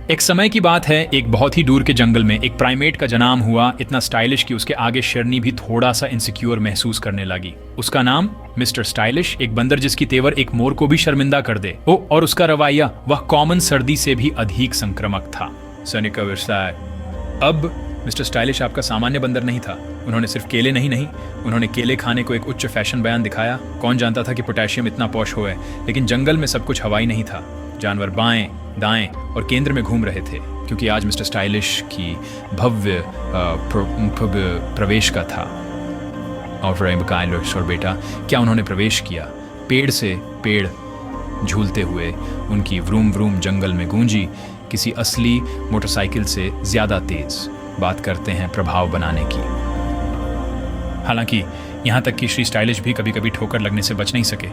एक समय की बात है, एक बहुत ही दूर के जंगल में एक प्राइमेट का जन्म हुआ, इतना स्टाइलिश कि उसके आगे शेरनी भी थोड़ा सा इनसिक्योर महसूस करने लगी। उसका नाम मिस्टर स्टाइलिश, एक बंदर जिसकी तेवर एक मोर को भी शर्मिंदा कर दे। ओ, और उसका रवैया वह कॉमन सर्दी से भी अधिक संक्रामक था। सनिका विरसाय। अब मिस्टर स्टाइलिश आपका सामान्य बंदर नहीं था। उन्होंने सिर्फ केले नहीं, उन्होंने केले खाने को एक उच्च फैशन बयान दिखाया। कौन जानता था कि पोटेशियम इतना पौश हो है। लेकिन जंगल में सब कुछ हवाई नहीं था। जानवर बाएं, दाएं और केंद्र में घूम रहे थे, क्योंकि आज मिस्टर स्टाइलिश की भव्य प्रवेश का था। और बेटा, क्या उन्होंने प्रवेश किया। पेड़ से पेड़ झूलते हुए उनकी व्रूम व्रूम जंगल में गूंजी, किसी असली मोटरसाइकिल से ज्यादा तेज। बात करते हैं प्रभाव बनाने की। हालांकि यहाँ तक कि श्री स्टाइलिश भी कभी कभी ठोकर लगने से बच नहीं सके।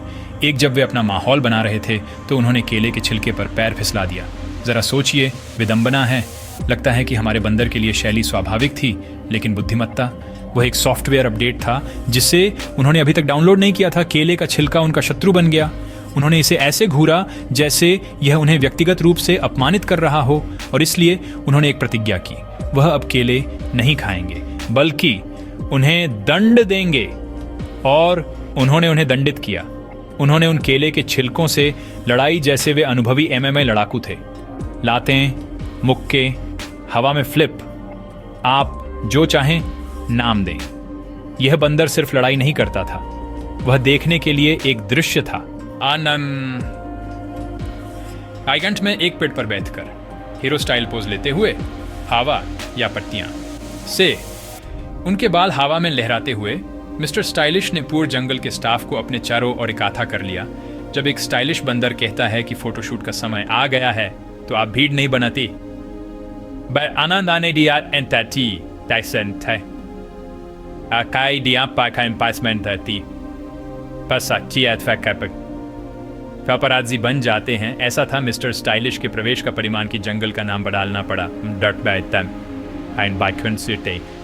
एक जब वे अपना माहौल बना रहे थे तो उन्होंने केले के छिलके पर पैर फिसला दिया। जरा सोचिए, विडंबना है। लगता है कि हमारे बंदर के लिए शैली स्वाभाविक थी, लेकिन बुद्धिमत्ता वह एक सॉफ्टवेयर अपडेट था जिसे उन्होंने अभी तक डाउनलोड नहीं किया था। केले का छिलका उनका शत्रु बन गया। उन्होंने इसे ऐसे घूरा जैसे यह उन्हें व्यक्तिगत रूप से अपमानित कर रहा हो, और इसलिए उन्होंने एक प्रतिज्ञा की। वह अब केले नहीं खाएंगे, बल्कि उन्हें दंड देंगे। और उन्होंने उन्हें दंडित किया। उन्होंने उन केले के छिलकों से लड़ाई जैसे वे अनुभवी MMA लड़ाकू थे। लातें, मुक्के, हवा में फ्लिप, आप जो चाहें नाम दें। यह बंदर सिर्फ लड़ाई नहीं करता था, वह देखने के लिए एक दृश्य था। आनंद। आइगंट में एक पेड़ पर बैठकर हीरो स्टाइल पोज लेते हुए, हवा या पट्टियां से उनके बाल हवा में लहराते हुए, मिस्टर स्टाइलिश ने पूरे जंगल के स्टाफ को अपने चारों ओर इकट्ठा कर लिया। जब एक स्टाइलिश बंदर कहता है कि फोटोशूट का समय आ गया है, तो आप भीड़ नहीं बनाती। आनंद आने दिया एंटी टाइसेंट है आकाई दिया पाका इम्पासमेंट थी पापराजी बन जाते हैं। ऐसा था मिस्टर स्टाइलिश के प्रवेश का परिमाण की जंगल का नाम बदलना पड़ा।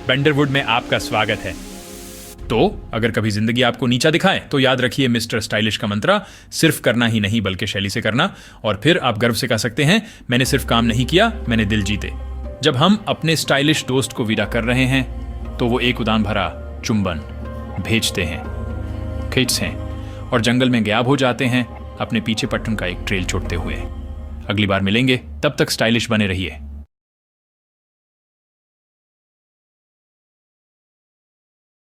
बंडरवुड में आपका स्वागत है। तो अगर कभी जिंदगी आपको नीचा दिखाए तो याद रखिए मिस्टर स्टाइलिश का मंत्रा सिर्फ करना ही नहीं बल्कि शैली से करना, और फिर आप गर्व से कह सकते हैं, मैंने सिर्फ काम नहीं किया, मैंने दिल जीते। जब हम अपने स्टाइलिश दोस्त को विदा कर रहे हैं तो वो एक उड़ान भरा चुंबन भेजते हैं, खींचते हैं और जंगल में गायब हो जाते हैं, अपने पीछे पट्टन का एक ट्रेल छोड़ते हुए। अगली बार मिलेंगे, तब तक स्टाइलिश बने रहिए।